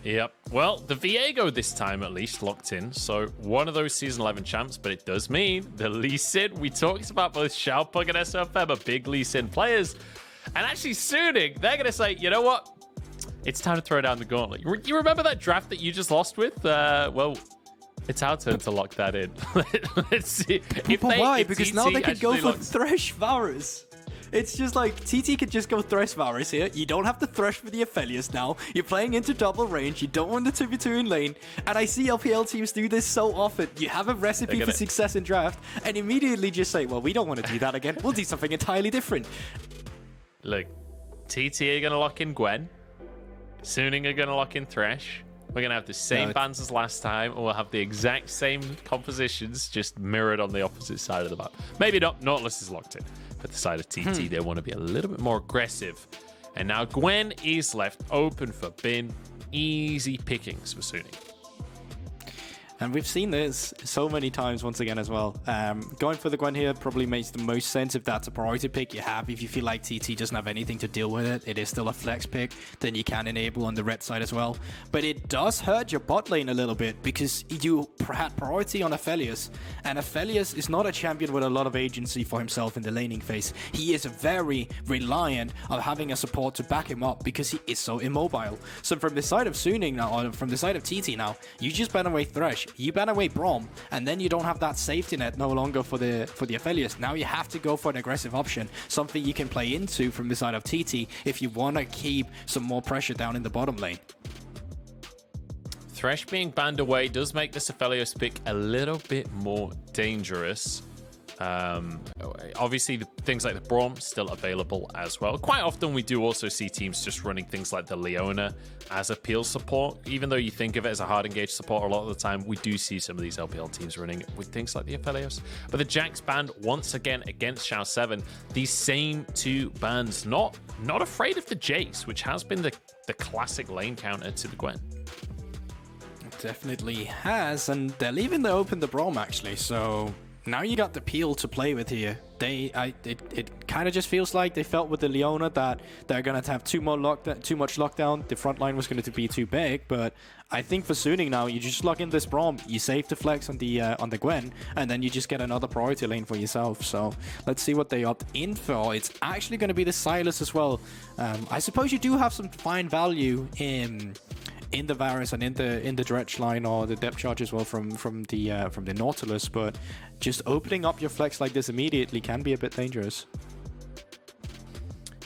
Yep. Well, the Viego this time at least locked in. So one of those Season 11 champs, but it does mean the Lee Sin. We talked about both Xiaopeng and SofM are big Lee Sin players. And actually Suning, they're going to say, you know what? It's time to throw down the gauntlet. You remember that draft that you just lost with? Well, it's our turn to lock that in. Let's see. Why? Because TT now they could go for locks... Thresh Varus. It's just like, TT could just go Thresh Varus here. You don't have to Thresh for the Aphelios now. You're playing into double range. You don't want the 2v2 in lane. And I see LPL teams do this so often. You have a recipe for success in draft and immediately just say, well, we don't want to do that again. We'll do something entirely different. Look, TT are going to lock in Gwen. Suning are going to lock in Thresh. We're going to have the same bans as last time, and we'll have the exact same compositions, just mirrored on the opposite side of the map. Maybe not. Nautilus is locked in. But the side of TT, they want to be a little bit more aggressive. And now Gwen is left open for bin. Easy pickings for Suning. And we've seen this so many times once again as well. Going for the Gwen here probably makes the most sense if that's a priority pick you have. If you feel like TT doesn't have anything to deal with it, it is still a flex pick, then you can enable on the red side as well. But it does hurt your bot lane a little bit because you had priority on Aphelios. And Aphelios is not a champion with a lot of agency for himself in the laning phase. He is very reliant on having a support to back him up because he is so immobile. So from the side of Suning now, or from the side of TT now, you just ban away Thresh. You ban away Braum, and then you don't have that safety net no longer for the Aphelios. Now you have to go for an aggressive option, something you can play into from the side of TT if you want to keep some more pressure down in the bottom lane. Thresh being banned away does make this Aphelios pick a little bit more dangerous. Obviously, things like the Braum still available as well. Quite often, we do also see teams just running things like the Leona as a peel support. Even though you think of it as a hard engaged support, a lot of the time, we do see some of these LPL teams running with things like the Aphelios. But the Jax banned once again against Xiao7. These same two bans, not afraid of the Jace, which has been the classic lane counter to the Gwen. It definitely has, and they're leaving the open the Braum actually, so now you got the peel to play with here. It kind of just feels like they felt with the Leona that they're gonna have too much lockdown. The front line was going to be too big, but I think for Suning now, you just lock in this Braum, you save the flex on the Gwen, and then you just get another priority lane for yourself. So let's see what they opt in for. It's actually going to be the Sylas as well. I suppose you do have some fine value in the Varus and in the dredge line or the depth charge as well from the Nautilus, but just opening up your flex like this immediately can be a bit dangerous.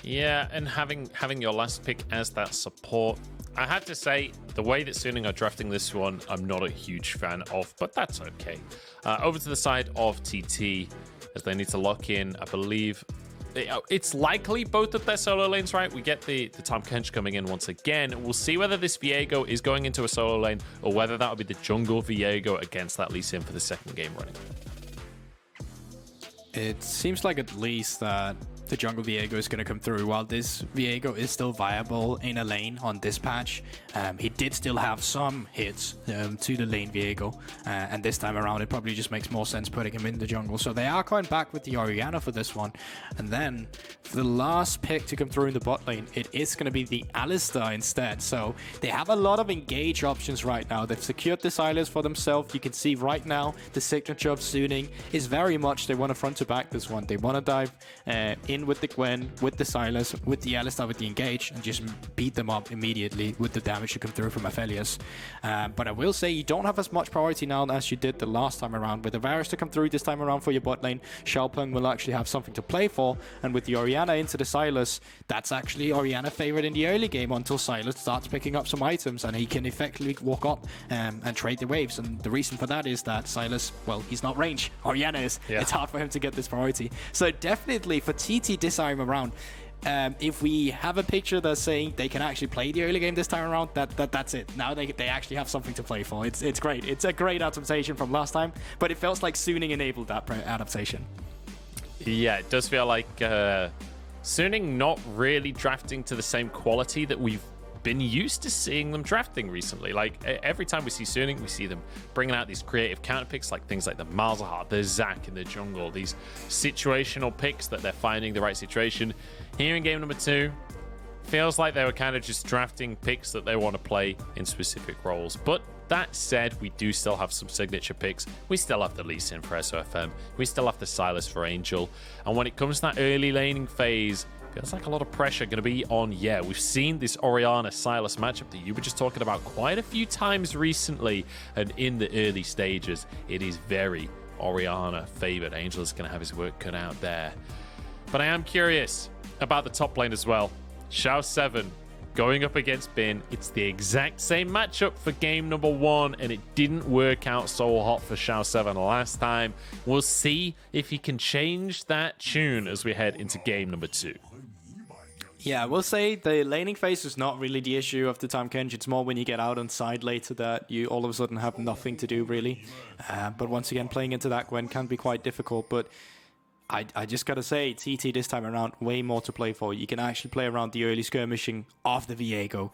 Yeah, and having your last pick as that support, I have to say the way that Suning are drafting this one, I'm not a huge fan of, but that's okay. Over to the side of TT, as they need to lock in, I believe. It's likely both of their solo lanes, right? We get the Tahm Kench coming in once again. We'll see whether this Viego is going into a solo lane or whether that will be the jungle Viego against that Lee Sin for the second game running. It seems like at least that the jungle Viego is going to come through. While this Viego is still viable in a lane on this patch, he did still have some hits to the lane Viego, and this time around it probably just makes more sense putting him in the jungle. So they are going back with the Orianna for this one, and then for the last pick to come through in the bot lane, it is going to be the Alistar instead. So they have a lot of engage options right now. They've secured the Sylas for themselves. You can see right now the signature of Suning is very much they want to front to back this one. They want to dive in with the Gwen, with the Sylas, with the Alistar, with the engage, and just beat them up immediately with the damage to come through from Aphelios. But I will say you don't have as much priority now as you did the last time around. With the Varus to come through this time around for your bot lane, Xiaopeng will actually have something to play for, and with the Orianna into the Sylas, that's actually Orianna favorite in the early game until Sylas starts picking up some items and he can effectively walk up and trade the waves. And the reason for that is that Sylas, well, he's not range. Orianna is. Yeah. It's hard for him to get this priority. So definitely for TT this time around, if we have a picture that's saying they can actually play the early game this time around, that's it. Now they actually have something to play for. It's great. It's a great adaptation from last time, but it feels like Suning enabled that adaptation. Yeah, it does feel like Suning not really drafting to the same quality that we've been used to seeing them drafting recently. Like every time we see Suning, we see them bringing out these creative counter picks, like things like the Malzahar, the Zac in the jungle, these situational picks that they're finding the right situation. Here in game number 2, feels like they were kind of just drafting picks that they want to play in specific roles. But that said, we do still have some signature picks. We still have the Lee Sin for SofM. We still have the Sylas for Angel. And when it comes to that early laning phase, feels like a lot of pressure going to be on. Yeah, we've seen this Orianna Sylas matchup that you were just talking about quite a few times recently. And in the early stages, it is very Orianna favored. Angel is going to have his work cut out there. But I am curious about the top lane as well. Xiaopeng going up against Bin. It's the exact same matchup for game number 1, and it didn't work out so hot for Xiaopeng last time. We'll see if he can change that tune as we head into game number 2. Yeah, we'll say the laning phase is not really the issue of the Tahm Kench. It's more when you get out on side later that you all of a sudden have nothing to do, really. But once again, playing into that Gwen can be quite difficult, but I just gotta say, TT this time around, way more to play for. You can actually play around the early skirmishing of the Viego.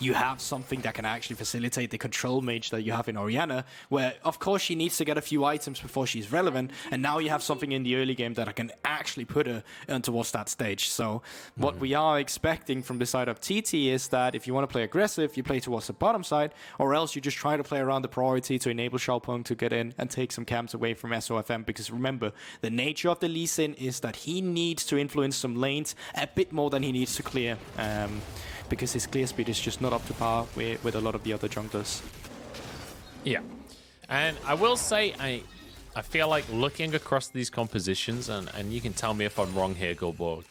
You have something that can actually facilitate the control mage that you have in Orianna, where, of course, she needs to get a few items before she's relevant, and now you have something in the early game that can actually put her towards that stage. So what we are expecting from the side of TT is that if you want to play aggressive, you play towards the bottom side, or else you just try to play around the priority to enable Xiaopeng to get in and take some camps away from SofM, because remember, the nature of the Lee Sin is that he needs to influence some lanes a bit more than he needs to clear, because his clear speed is just not up to par with a lot of the other junglers. Yeah, and I will say, I feel like looking across these compositions, and you can tell me if I'm wrong here, Guldborg,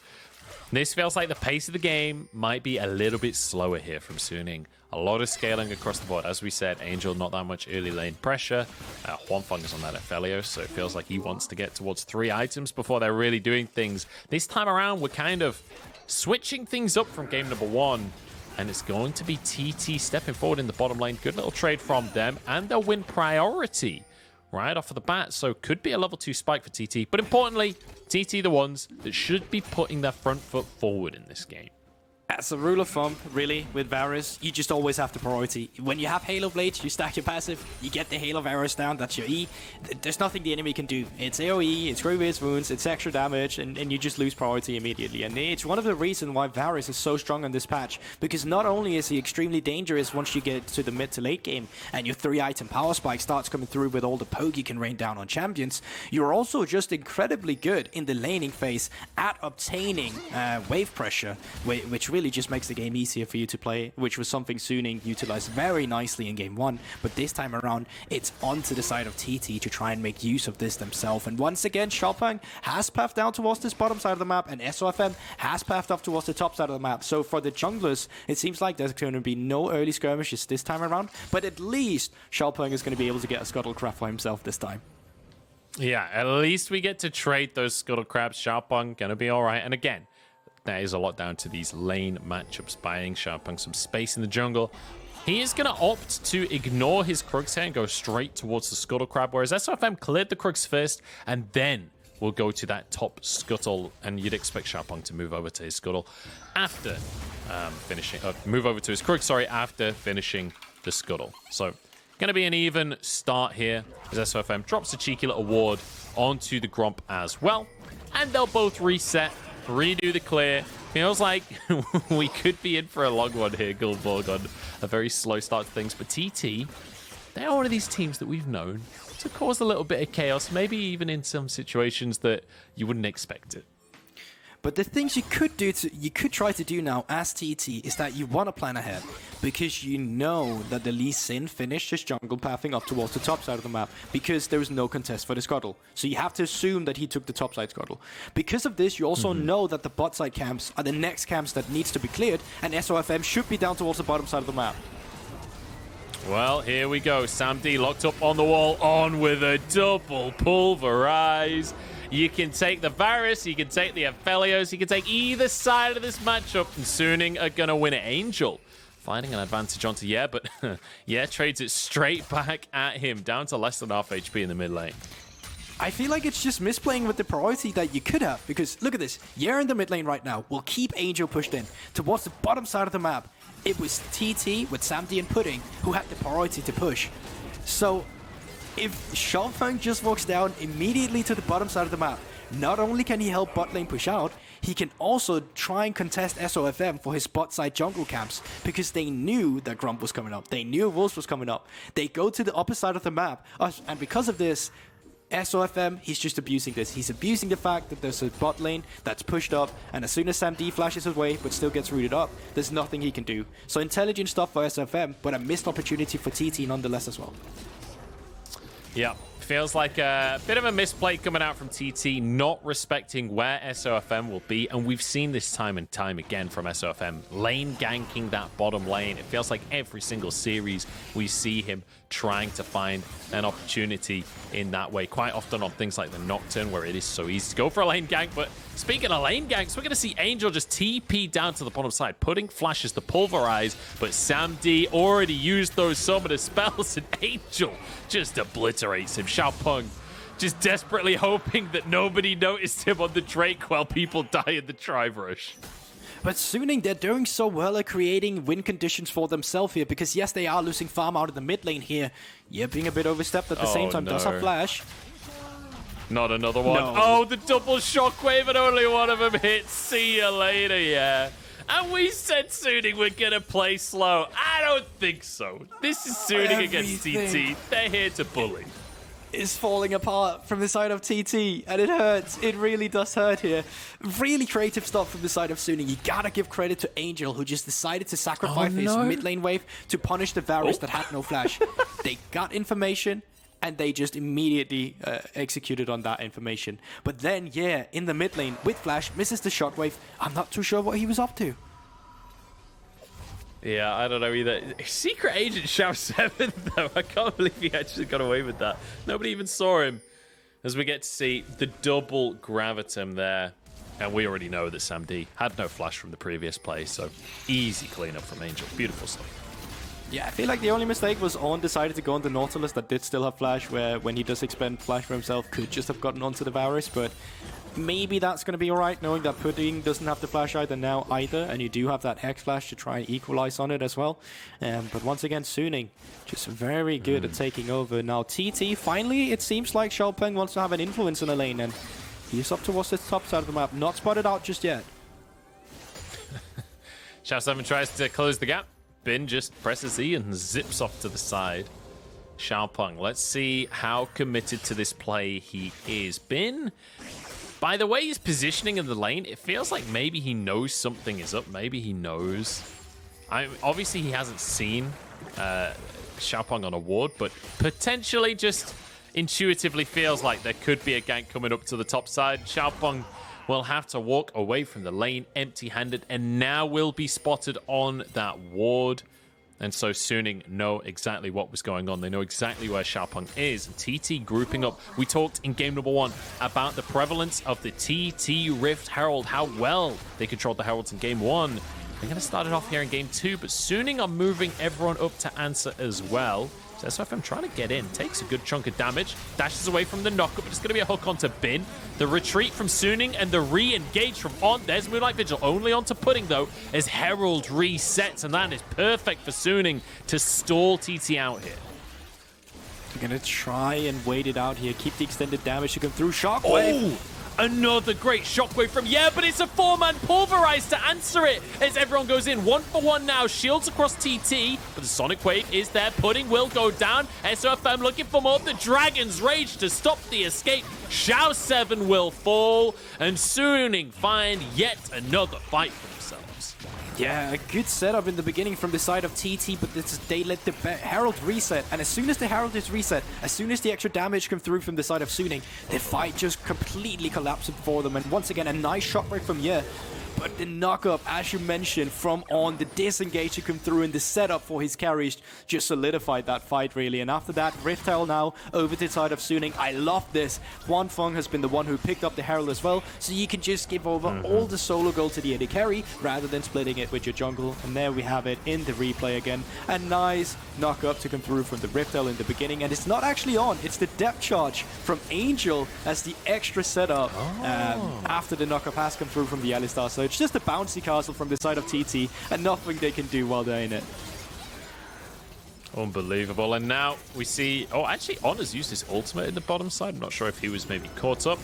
this feels like the pace of the game might be a little bit slower here from Suning. A lot of scaling across the board. As we said, Angel, not that much early lane pressure. Huanfeng is on that Aphelios, so it feels like he wants to get towards 3 items before they're really doing things. This time around, we're kind of switching things up from game number 1, and it's going to be TT stepping forward in the bottom lane. Good little trade from them, and they'll win priority right off of the bat, so could be a level 2 spike for TT. But importantly, TT the ones that should be putting their front foot forward in this game. As a rule of thumb, really, with Varus, you just always have the priority. When you have Halo Blades, you stack your passive, you get the Halo Varus down, that's your E. There's nothing the enemy can do. It's AoE, it's previous wounds, it's extra damage, and you just lose priority immediately. And it's one of the reasons why Varus is so strong on this patch, because not only is he extremely dangerous once you get to the mid to late game, and your 3-item power spike starts coming through with all the poke you can rain down on champions, you're also just incredibly good in the laning phase at obtaining wave pressure, which really just makes the game easier for you to play, which was something Suning utilized very nicely in game 1. But this time around, it's onto the side of TT to try and make use of this themselves. And once again, Xiaopeng has pathed down towards this bottom side of the map, and SofM has pathed up towards the top side of the map. So for the junglers, it seems like there's going to be no early skirmishes this time around, but at least Xiaopeng is going to be able to get a scuttlecraft for himself this time. Yeah, at least we get to trade those scuttle crabs. Xiaopeng gonna be all right. And again, that is a lot down to these lane matchups, buying Xiaopeng some space in the jungle. He is going to opt to ignore his Krugs here and go straight towards the Scuttle Crab, whereas SofM cleared the Krugs first, and then we'll go to that top Scuttle, and you'd expect Xiaopeng to move over to his Scuttle after move over to his Krug, sorry, after finishing the Scuttle. So, going to be an even start here, as SofM drops a cheeky little ward onto the Gromp as well, and they'll both reset, redo the clear. Feels like we could be in for a long one here, Guldborg, on a very slow start to things. But TT, they're one of these teams that we've known to cause a little bit of chaos, maybe even in some situations that you wouldn't expect it. But the things you could try to do now as TT is that you want to plan ahead, because you know that the Lee Sin finished his jungle pathing up towards the top side of the map because there was no contest for the Scuttle. So you have to assume that he took the top side Scuttle. Because of this, you also know that the bot side camps are the next camps that needs to be cleared, and SofM should be down towards the bottom side of the map. Well, here we go. Sam D locked up on the wall, on with a double pulverize. You can take the Varus, you can take the Aphelios, you can take either side of this matchup, and Suning are going to win it. Angel finding an advantage onto but trades it straight back at him, down to less than half HP in the mid lane. I feel like it's just misplaying with the priority that you could have, because look at this. You're in the mid lane right now. We'll keep Angel pushed in towards the bottom side of the map. It was TT with Samdi and Pudding who had the priority to push. So if Xiaopeng just walks down immediately to the bottom side of the map, not only can he help bot lane push out, he can also try and contest SofM for his bot side jungle camps because they knew that Grump was coming up. They knew Wolves was coming up. They go to the upper side of the map, and because of this, SofM, he's just abusing this. He's abusing the fact that there's a bot lane that's pushed up, and as soon as SamD flashes away but still gets rooted up, there's nothing he can do. So intelligent stuff for SofM, but a missed opportunity for TT nonetheless as well. Yeah, feels like a bit of a misplay coming out from TT, not respecting where SofM will be, and we've seen this time and time again from SofM, lane ganking that bottom lane. It feels like every single series we see him trying to find an opportunity in that way, quite often on things like the Nocturne, where it is so easy to go for a lane gank. But speaking of lane ganks, we're going to see Angel just TP down to the bottom side, putting flashes to pulverize, but SamD already used those summoner spells, and Angel just obliterates him. Xiaopeng just desperately hoping that nobody noticed him on the Drake while people die in the Tribe Rush. But Suning, they're doing so well at creating win conditions for themselves here, because yes, they are losing farm out of the mid lane here. Yeah, being a bit overstepped at the same time. Does have flash. Not another one. No. Oh, the double shockwave and only one of them hit. See you later, yeah. And we said Suning we're going to play slow. I don't think so. This is Suning against TT. They're here to bully. Is falling apart from the side of TT, and it hurts. It really does hurt here. Really creative stuff from the side of Suning. You gotta give credit to Angel, who just decided to sacrifice his mid lane wave to punish the Varus that had no flash. They got information, and they just immediately executed on that information. But then, yeah, in the mid lane, with flash, misses the shockwave. I'm not too sure what he was up to. Yeah, I don't know either. Secret Agent Xiaopeng, though. I can't believe he actually got away with that. Nobody even saw him. As we get to see the double Gravitum there. And we already know that SamD had no flash from the previous play, so easy cleanup from Angel. Beautiful stuff. Yeah, I feel like the only mistake was On decided to go on the Nautilus that did still have flash, where when he does expend flash for himself, could just have gotten onto the Varus, but maybe that's going to be alright, knowing that Pudding doesn't have the flash either now either, and you do have that Hex flash to try and equalize on it as well. But once again, Suning just very good at taking over. Now TT, finally it seems like Xiaopeng wants to have an influence in the lane, and he's up towards the top side of the map, not spotted out just yet. Xiao7 tries to close the gap. Bin just presses E and zips off to the side. Xiaopeng, let's see how committed to this play he is. Bin, by the way he's positioning in the lane, it feels like maybe he knows something is up. Maybe he knows. Obviously, he hasn't seen Xiaopeng on a ward, but potentially just intuitively feels like there could be a gank coming up to the top side. Xiaopeng will have to walk away from the lane empty-handed, and now will be spotted on that ward. And so Suning know exactly what was going on. They know exactly where Xiaopeng is. And TT grouping up. We talked in game number 1 about the prevalence of the TT Rift Herald, how well they controlled the Heralds in game 1. They're going to start it off here in game 2, but Suning are moving everyone up to answer as well. So SofM trying to get in, takes a good chunk of damage, dashes away from the knockup, but it's going to be a hook onto Bin. The retreat from Suning and the re-engage from On. There's Moonlight Vigil, only onto Pudding though, as Herald resets, and that is perfect for Suning to stall TT out here. They're going to try and wait it out here, keep the extended damage to come through. Shockwave! Oh! Another great shockwave from but it's a 4-man pulverize to answer it as everyone goes in 1-for-1 now. Shields across TT, but the Sonic Wave is there. Pudding will go down. SofM looking for more. The Dragon's Rage to stop the escape. Xiaopeng will fall, and Suning find yet another fight for themselves. Yeah, a good setup in the beginning from the side of TT, but they let the Herald reset, and as soon as the Herald is reset, as soon as the extra damage comes through from the side of Suning, the fight just completely collapses for them, and once again, a nice shockwave from but the knock-up, as you mentioned, from On, the disengage to come through, and the setup for his carries just solidified that fight, really. And after that, Rift Herald now over to the side of Suning. I love this. Huanfeng has been the one who picked up the Herald as well, so you can just give over all the solo gold to the AD carry, rather than splitting it with your jungle. And there we have it in the replay again. A nice knock-up to come through from the Rift Herald in the beginning, and it's not actually On, it's the depth charge from Angel as the extra setup after the knock-up has come through from the Alistar. So it's just a bouncy castle from the side of TT, and nothing they can do while they're in it. Unbelievable. And now we see... Oh, actually, On has used his ultimate in the bottom side. I'm not sure if he was maybe caught up.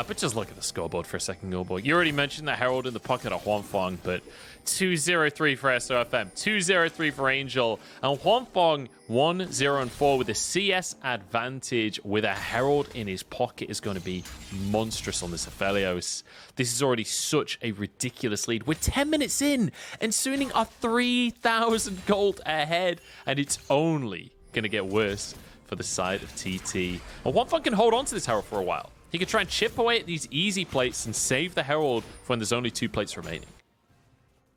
But just look at the scoreboard for a second, Guldborg. You already mentioned the Herald in the pocket of Huanfeng, but 2-0-3 for SofM, 2-0-3 for Angel, and Huanfeng 1-0-4 with a CS advantage with a Herald in his pocket is going to be monstrous on this Aphelios. This is already such a ridiculous lead. We're 10 minutes in, and Suning are 3,000 gold ahead, and it's only going to get worse for the side of TT. And Huanfeng can hold on to this Herald for a while. He can try and chip away at these easy plates and save the Herald when there's only 2 plates remaining.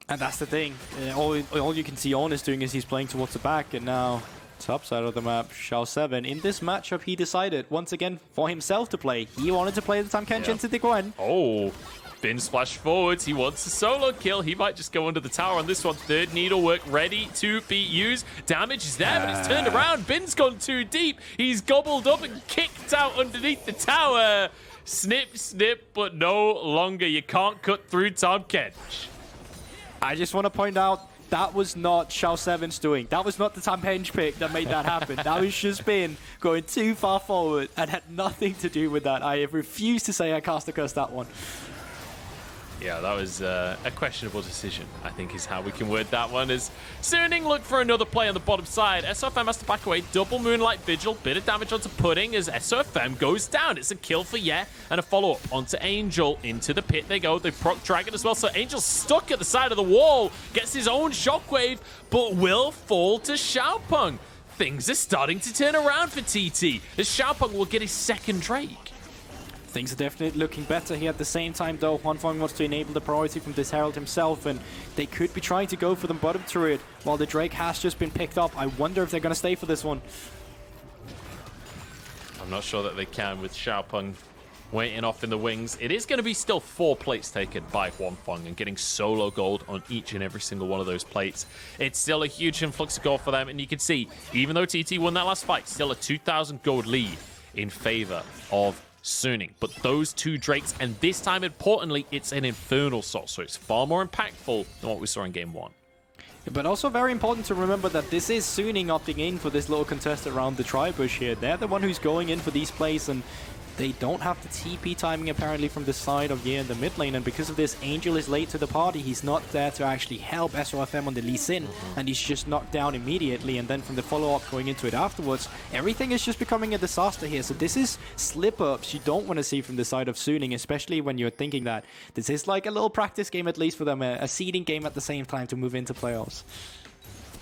And that's the thing. All you can see On is doing is he's playing towards the back, and now top side of the map, Xiaopeng. In this matchup, he decided once again for himself to play. He wanted to play the Tahm Kench into the Gwen. Oh, Bin splash forwards. He wants a solo kill. He might just go under the tower on this one. Third needlework ready to be used. Damage is there, but it's turned around. Bin's gone too deep. He's gobbled up and kicked out underneath the tower. Snip, snip, but no longer. You can't cut through Tahm Kench. I just want to point out, that was not Xiaopeng's doing. That was not the Tahm Kench pick that made that happen. That was just Bin going too far forward and had nothing to do with that. I refuse to say I cast a curse that one. Yeah, that was a questionable decision, I think is how we can word that one. As Suning look for another play on the bottom side. SofM has to back away. Double Moonlight Vigil. Bit of damage onto Pudding as SofM goes down. It's a kill for Ye and a follow-up onto Angel. Into the pit they go. They proc Dragon as well. So Angel's stuck at the side of the wall. Gets his own shockwave, but will fall to Xiaopeng. Things are starting to turn around for TT as Xiaopeng will get his second Drake. Things are definitely looking better here. At the same time, though, Huanfeng wants to enable the priority from this Herald himself, and they could be trying to go for the bottom turret while the Drake has just been picked up. I wonder if they're going to stay for this one. I'm not sure that they can with Xiaopeng waiting off in the wings. It is going to be still 4 plates taken by Huanfeng and getting solo gold on each and every single one of those plates. It's still a huge influx of gold for them, and you can see, even though TT won that last fight, still a 2,000 gold lead in favor of Suning. But those 2 Drakes, and this time, importantly, it's an Infernal Soul, so it's far more impactful than what we saw in Game 1. But also very important to remember that this is Suning opting in for this little contest around the Tri-Bush here. They're the one who's going in for these plays, and they don't have the TP timing apparently from the side of Ye in the mid lane, and because of this, Angel is late to the party. He's not there to actually help SofM on the Lee Sin, and he's just knocked down immediately, and then from the follow-up going into it afterwards, everything is just becoming a disaster here. So this is slip-ups you don't want to see from the side of Suning, especially when you're thinking that this is like a little practice game at least for them, a seeding game at the same time to move into playoffs.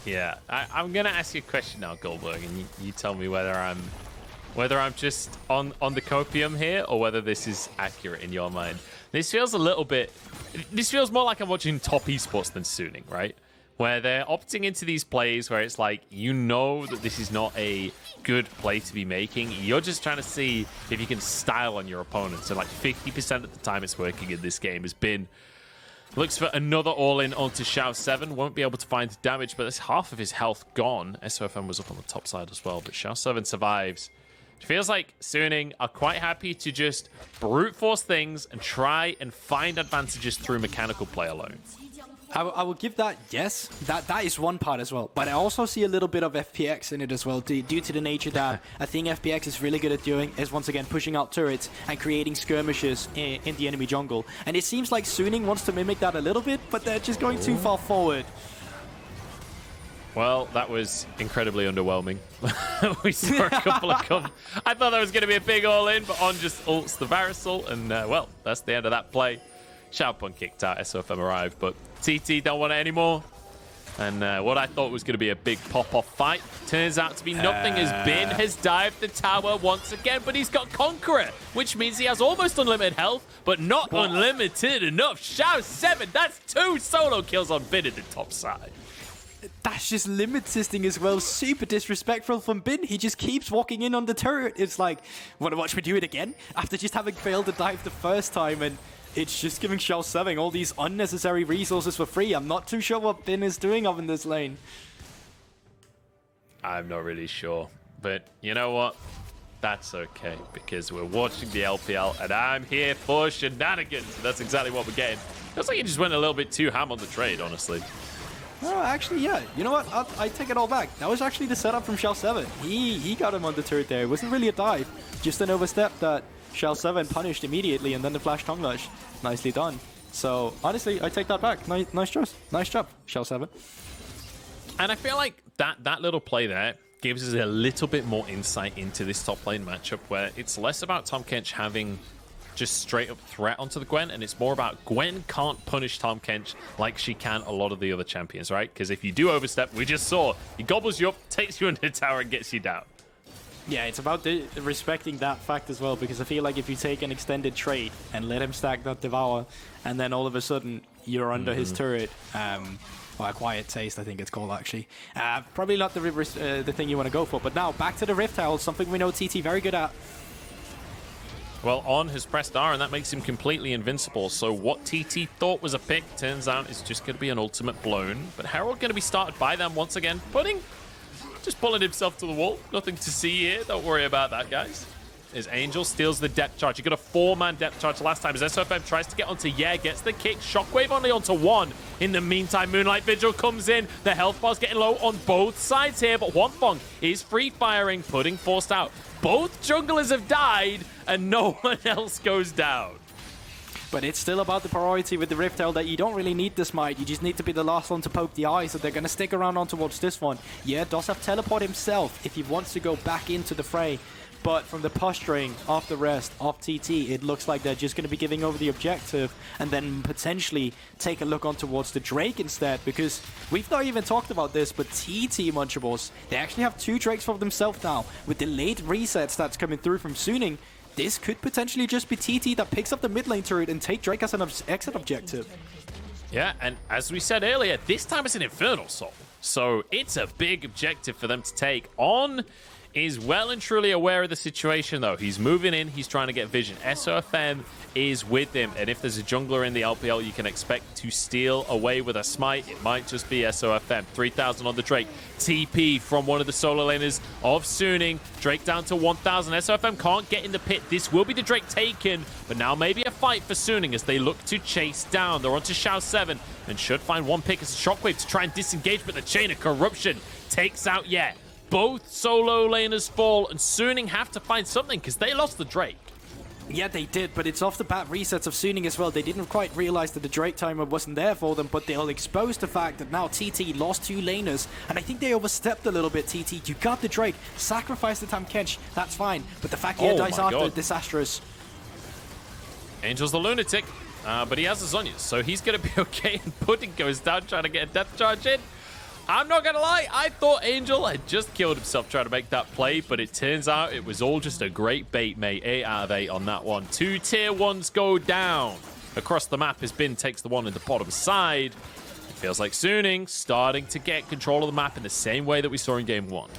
Yeah, I'm going to ask you a question now, Guldborg, and you tell me whether I'm just on the copium here or whether this is accurate in your mind. This feels more like I'm watching top esports than Suning, right? Where they're opting into these plays where it's like, you know that this is not a good play to be making. You're just trying to see if you can style on your opponent. So like 50% of the time it's working in this game has been... Looks for another all-in onto Xiaopeng. Won't be able to find damage, but there's half of his health gone. SofM was up on the top side as well, but Xiaopeng survives. It feels like Suning are quite happy to just brute force things and try and find advantages through mechanical play alone. I will give that, yes. That is one part as well. But I also see a little bit of FPX in it as well, due to the nature that I think FPX is really good at doing is, once again, pushing out turrets and creating skirmishes in the enemy jungle. And it seems like Suning wants to mimic that a little bit, but they're just going too far forward. Well, that was incredibly underwhelming. We saw a couple of come. I thought that was going to be a big all-in, but On just ults the Varus ult, and well, that's the end of that play. Xiaopeng kicked out, SofM arrived, but TT don't want it anymore. And what I thought was going to be a big pop-off fight turns out to be nothing, as Bin has dived the tower once again, but he's got Conqueror, which means he has almost unlimited health, but not unlimited enough. Xiaopeng, that's 2 solo kills on Bin at the top side. That's just limit assisting as well. Super disrespectful from Bin. He just keeps walking in on the turret. It's like, want to watch me do it again? After just having failed to dive the first time, and it's just giving Xiaopeng all these unnecessary resources for free. I'm not too sure what Bin is doing up in this lane. I'm not really sure. But you know what? That's okay, because we're watching the LPL, and I'm here for shenanigans. That's exactly what we're getting. Looks like he just went a little bit too ham on the trade, honestly. Oh, actually, yeah. You know what? I take it all back. That was actually the setup from Xiaopeng. He got him on the turret there. It wasn't really a dive. Just an overstep that Xiaopeng punished immediately, and then the flash tongue lash. Nicely done. So, honestly, I take that back. Nice choice. Nice job, Xiaopeng. And I feel like that little play there gives us a little bit more insight into this top lane matchup, where it's less about Tahm Kench having just straight up threat onto the Gwen, and it's more about Gwen can't punish Tahm Kench like she can a lot of the other champions, right? Because if you do overstep, we just saw, he gobbles you up, takes you into the tower, and gets you down. Yeah, it's about respecting that fact as well, because I feel like if you take an extended trade and let him stack that Devour, and then all of a sudden you're under his turret, or a quiet taste, I think it's called, actually. Probably not the thing you want to go for. But now, back to the Rift Herald, something we know TT very good at. Well, On has pressed R, and that makes him completely invincible. So what TT thought was a pick turns out is just going to be an ultimate blown. But Herald going to be started by them once again. Just pulling himself to the wall. Nothing to see here. Don't worry about that, guys. As Angel steals the depth charge. You got a 4-man depth charge last time as SofM tries to get onto gets the kick. Shockwave only onto 1. In the meantime, Moonlight Vigil comes in. The health bar's getting low on both sides here, but Huanfeng is free-firing, putting Forced out. Both junglers have died, and no one else goes down. But it's still about the priority with the Rift Herald that you don't really need the smite. You just need to be the last one to poke the eye, so they're going to stick around on towards this one. Yeah, does have teleport himself if he wants to go back into the fray. But from the posturing of the rest of TT, it looks like they're just going to be giving over the objective and then potentially take a look on towards the Drake instead, because we've not even talked about this, but TT Munchables, they actually have 2 Drakes for themselves now. With the late resets that's coming through from Suning, this could potentially just be TT that picks up the mid lane turret and take Drake as an exit objective. Yeah, and as we said earlier, this time it's an Infernal Soul. So it's a big objective for them to take. On is well and truly aware of the situation, though. He's moving in. He's trying to get vision. SofM is with him. And if there's a jungler in the LPL, you can expect to steal away with a smite. It might just be SofM. 3,000 on the Drake. TP from one of the solo laners of Suning. Drake down to 1,000. SofM can't get in the pit. This will be the Drake taken. But now maybe a fight for Suning as they look to chase down. They're onto Xiaopeng and should find one pick as a Shockwave to try and disengage. But the Chain of Corruption takes out both solo laners fall, and Suning have to find something because they lost the Drake. Yeah, they did, but it's off the bat resets of Suning as well. They didn't quite realize that the Drake timer wasn't there for them, but they'll expose the fact that now TT lost 2 laners, and I think they overstepped a little bit, TT. You got the Drake, sacrifice the Tahm Kench, that's fine, but the fact he dies after, disastrous. Angel's the lunatic, but he has the Zhonya's, so he's going to be okay, and Pudding goes down trying to get a death charge in. I'm not going to lie, I thought Angel had just killed himself trying to make that play, but it turns out it was all just a great bait, mate. 8 out of 8 on that one. 2 tier 1s go down. Across the map as Bin takes the one in the bottom side. It feels like Suning starting to get control of the map in the same way that we saw in Game 1.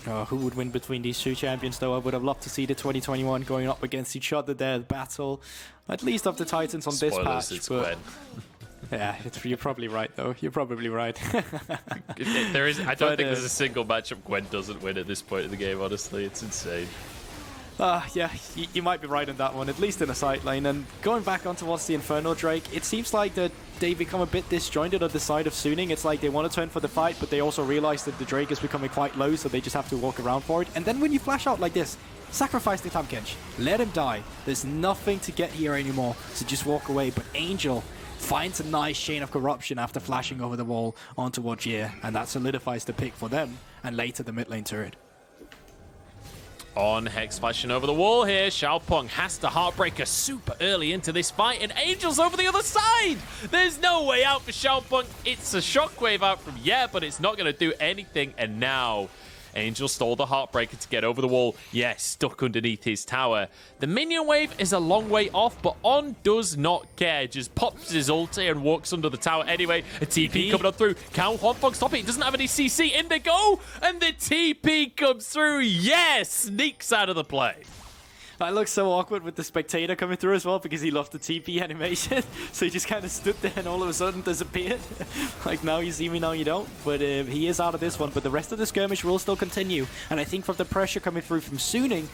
Who would win between these 2 champions, though? I would have loved to see the 2021 going up against each other there, the battle, at least of the Titans on Spoilers, this patch. It's Gwen. Yeah, you're probably right, though. You're probably right. I don't think there's a single matchup Gwen doesn't win at this point in the game, honestly. It's insane. Yeah, you might be right on that one, at least in a side lane. And going back on towards the Infernal Drake, it seems like that they become a bit disjointed on the side of Suning. It's like they want to turn for the fight, but they also realize that the Drake is becoming quite low, so they just have to walk around for it. And then when you flash out like this, sacrifice the Tahm Kench. Let him die. There's nothing to get here anymore, so just walk away. But Angel finds a nice Chain of Corruption after flashing over the wall onto Wajier, and that solidifies the pick for them, and later the mid lane turret. On Hex flashing over the wall here, Xiaopeng has to Heartbreaker super early into this fight, and Angel's over the other side! There's no way out for Xiaopeng. It's a Shockwave out from but it's not going to do anything, and now Angel stole the Heartbreaker to get over the wall. Yes, stuck underneath his tower. The minion wave is a long way off, but On does not care. Just pops his ulti and walks under the tower anyway. A TP coming up through. Can Huanfeng stop it? He doesn't have any CC. In they go! And the TP comes through. Yes! Sneaks out of the play. That looks so awkward with the spectator coming through as well, because he loved the TP animation. So he just kind of stood there and all of a sudden disappeared. Like, now you see me, now you don't. But he is out of this one. But the rest of the skirmish will still continue. And I think from the pressure coming through from Suning,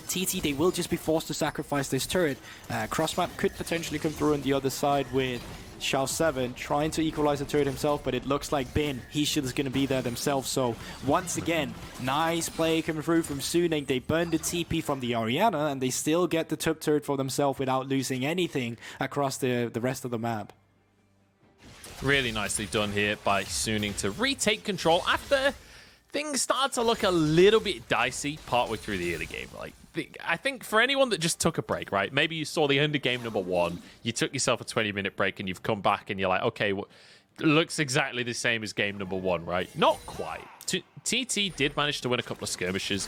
TT, they will just be forced to sacrifice this turret. Crossmap could potentially come through on the other side with Xiaopeng trying to equalize the turret himself, but it looks like Bin, he's just going to be there themselves. So once again, nice play coming through from Suning. They burn the TP from the Orianna, and they still get the top turret for themselves without losing anything across the rest of the map. Really nicely done here by Suning to retake control after things start to look a little bit dicey partway through the early game. Like, I think for anyone that just took a break, right? Maybe you saw the end of game number 1, you took yourself a 20-minute break, and you've come back and you're like, okay, looks exactly the same as game number 1, right? Not quite. TT did manage to win a couple of skirmishes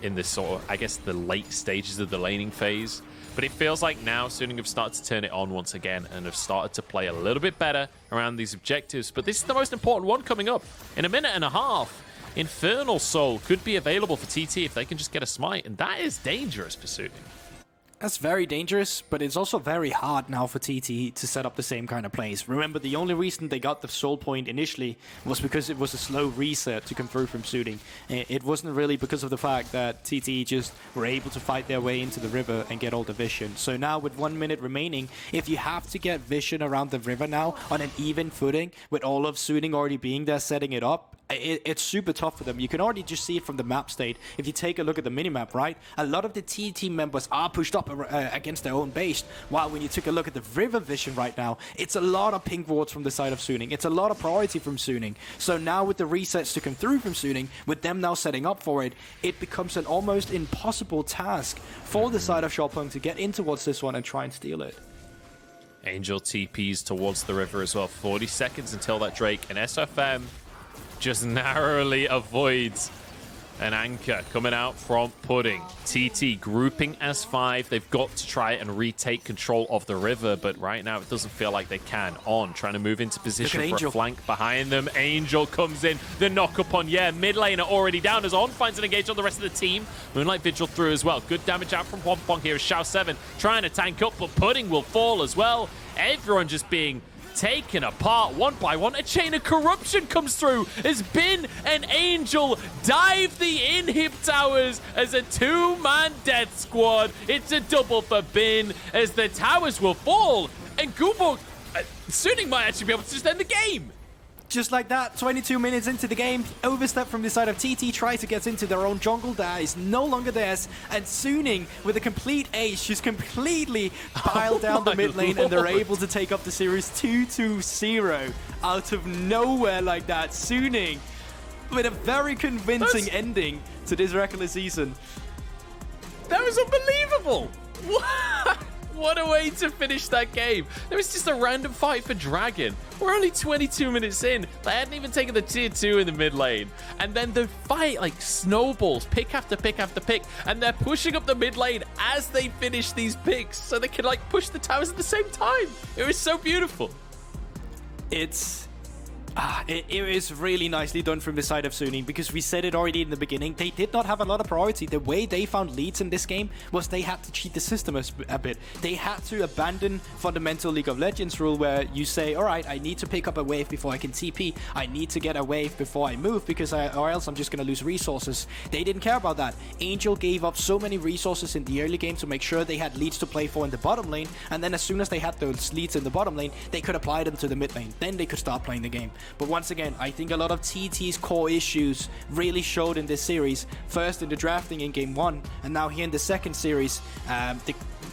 in this sort of, I guess, the late stages of the laning phase. But it feels like now Suning have started to turn it on once again and have started to play a little bit better around these objectives. But this is the most important one coming up. In a minute and a half, Infernal Soul could be available for TT if they can just get a smite. And that is dangerous for Suning. That's very dangerous, but it's also very hard now for TT to set up the same kind of plays. Remember, the only reason they got the soul point initially was because it was a slow reset to come through from Suning. It wasn't really because of the fact that TT just were able to fight their way into the river and get all the vision. So now with 1 minute remaining, if you have to get vision around the river now on an even footing, with all of Suning already being there setting it up, it's super tough for them. You can already just see it from the map state. If you take a look at the minimap, right? A lot of the TT members are pushed up against their own base. While when you take a look at the river vision right now, it's a lot of pink wards from the side of Suning. It's a lot of priority from Suning. So now with the resets to come through from Suning, with them now setting up for it, it becomes an almost impossible task for the side of Xiaopeng to get in towards this one and try and steal it. Angel TPs towards the river as well. 40 seconds until that Drake, and SofM just narrowly avoids an anchor coming out from Pudding. TT grouping as 5. They've got to try and retake control of the river, but right now it doesn't feel like they can. On, trying to move into position for a flank behind them. Angel comes in. The knock up on, mid lane are already down as On finds an engage on the rest of the team. Moonlight Vigil through as well. Good damage out from Huanfeng here as Xiaopeng trying to tank up, but Pudding will fall as well. Everyone just being taken apart one by one. A chain of corruption comes through as Bin and Angel dive the inhib towers as a 2-man death squad. It's a double for Bin as the towers will fall, and Guldborg Suning might actually be able to just end the game. Just like that, 22 minutes into the game, overstep from the side of TT, try to get into their own jungle. That is no longer theirs. And Suning, with a complete ace, just completely piled down the mid lane, and they're able to take up the series 2-0 out of nowhere like that. Suning, with a very convincing ending to this regular season. That was unbelievable. What a way to finish that game. There was just a random fight for Dragon. We're only 22 minutes in. They hadn't even taken the tier 2 in the mid lane. And then the fight like snowballs, pick after pick after pick. And they're pushing up the mid lane as they finish these picks so they can like push the towers at the same time. It was so beautiful. It is really nicely done from the side of Suning, because we said it already in the beginning. They did not have a lot of priority. The way they found leads in this game was they had to cheat the system a bit. They had to abandon fundamental League of Legends rule where you say, all right, I need to pick up a wave before I can TP. I need to get a wave before I move or else I'm just going to lose resources. They didn't care about that. Angel gave up so many resources in the early game to make sure they had leads to play for in the bottom lane. And then as soon as they had those leads in the bottom lane, they could apply them to the mid lane. Then they could start playing the game. But once again, I think a lot of TT's core issues really showed in this series. First in the drafting in game 1, and now here in the second series,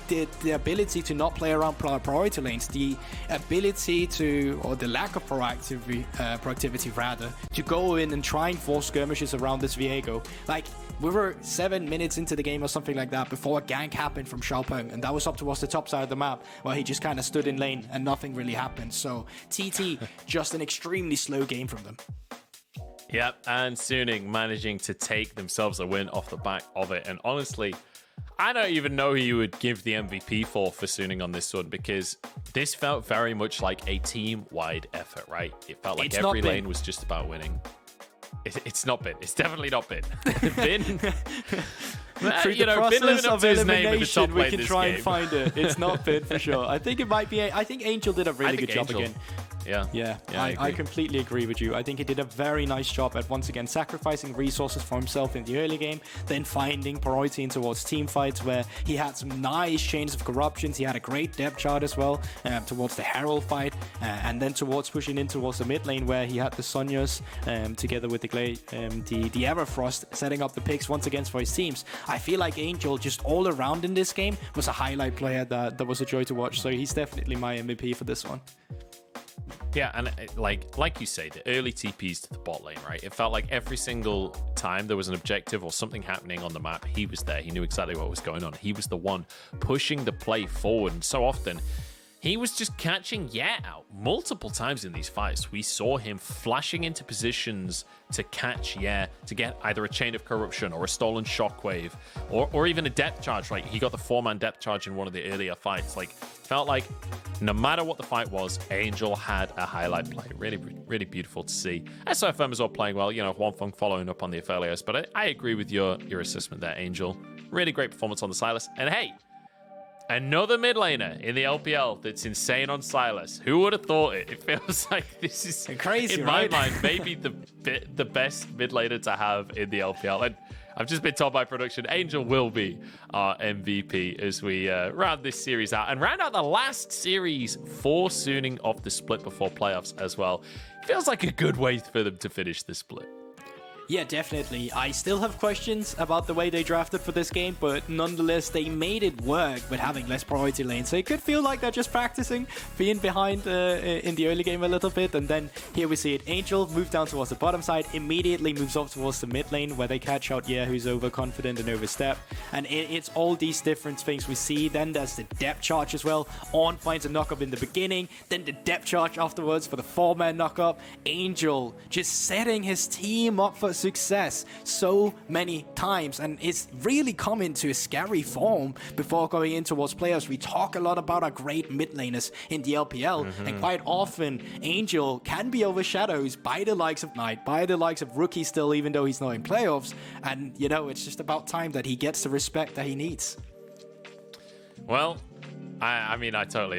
the ability to not play around priority lanes, the ability to, or the lack of proactivity rather, to go in and try and force skirmishes around this Viego. Like, we were 7 minutes into the game or something like that before a gank happened from Xiaopeng, and that was up towards the top side of the map where he just kind of stood in lane and nothing really happened. So TT, just an extremely slow game from them. Yep, and Suning managing to take themselves a win off the back of it. And honestly, I don't even know who you would give the MVP for Suning on this one, because this felt very much like a team-wide effort, right? It felt like every lane was just about winning. It's not Bin. It's definitely not Bin. Bin. Through the process of elimination, we can try and find it. It's not Bin for sure. I think it might be. I think Angel did a really good job again. Yeah, I I completely agree with you. I think he did a very nice job at once again sacrificing resources for himself in the early game, then finding priority in towards team fights where he had some nice chains of corruptions. He had a great depth chart as well towards the Herald fight, and then towards pushing in towards the mid lane where he had the Sonyas together with the Everfrost setting up the picks once again for his teams. I feel like Angel just all around in this game was a highlight player that was a joy to watch. So he's definitely my MVP for this one. Yeah, and like you say, the early TPs to the bot lane, right? It felt like every single time there was an objective or something happening on the map, he was there. He knew exactly what was going on. He was the one pushing the play forward. And so often, he was just catching out multiple times in these fights. We saw him flashing into positions to catch to get either a chain of corruption or a stolen shockwave or even a depth charge. Like, he got the 4-man depth charge in one of the earlier fights. Like, felt like no matter what the fight was, Angel had a highlight play. Really, really beautiful to see. SofM as well playing well. You know, Huanfeng following up on the Aphelios. But I agree with your assessment there, Angel. Really great performance on the Sylas. And hey, another mid laner in the LPL that's insane on Sylas. Who would have thought it? It feels like this is crazy, in my mind, maybe the best mid laner to have in the LPL. And I've just been told by production, Angel will be our MVP as we round this series out and round out the last series for Sooning of the split before playoffs as well. Feels like a good way for them to finish the split. Yeah, definitely. I still have questions about the way they drafted for this game, but nonetheless, they made it work with having less priority lanes. So it could feel like they're just practicing being behind in the early game a little bit. And then here we see it. Angel move down towards the bottom side, immediately moves up towards the mid lane where they catch out who's overconfident and overstep. And it's all these different things we see. Then there's the depth charge as well. On finds a knock-up in the beginning, then the depth charge afterwards for the 4-man knock-up. Angel just setting his team up for success so many times, and it's really come into a scary form before going in towards playoffs. We talk a lot about our great mid laners in the LPL, and quite often Angel can be overshadowed by the likes of Knight, by the likes of Rookie still, even though he's not in playoffs. And you know, it's just about time that he gets the respect that he needs. Well, I mean, I totally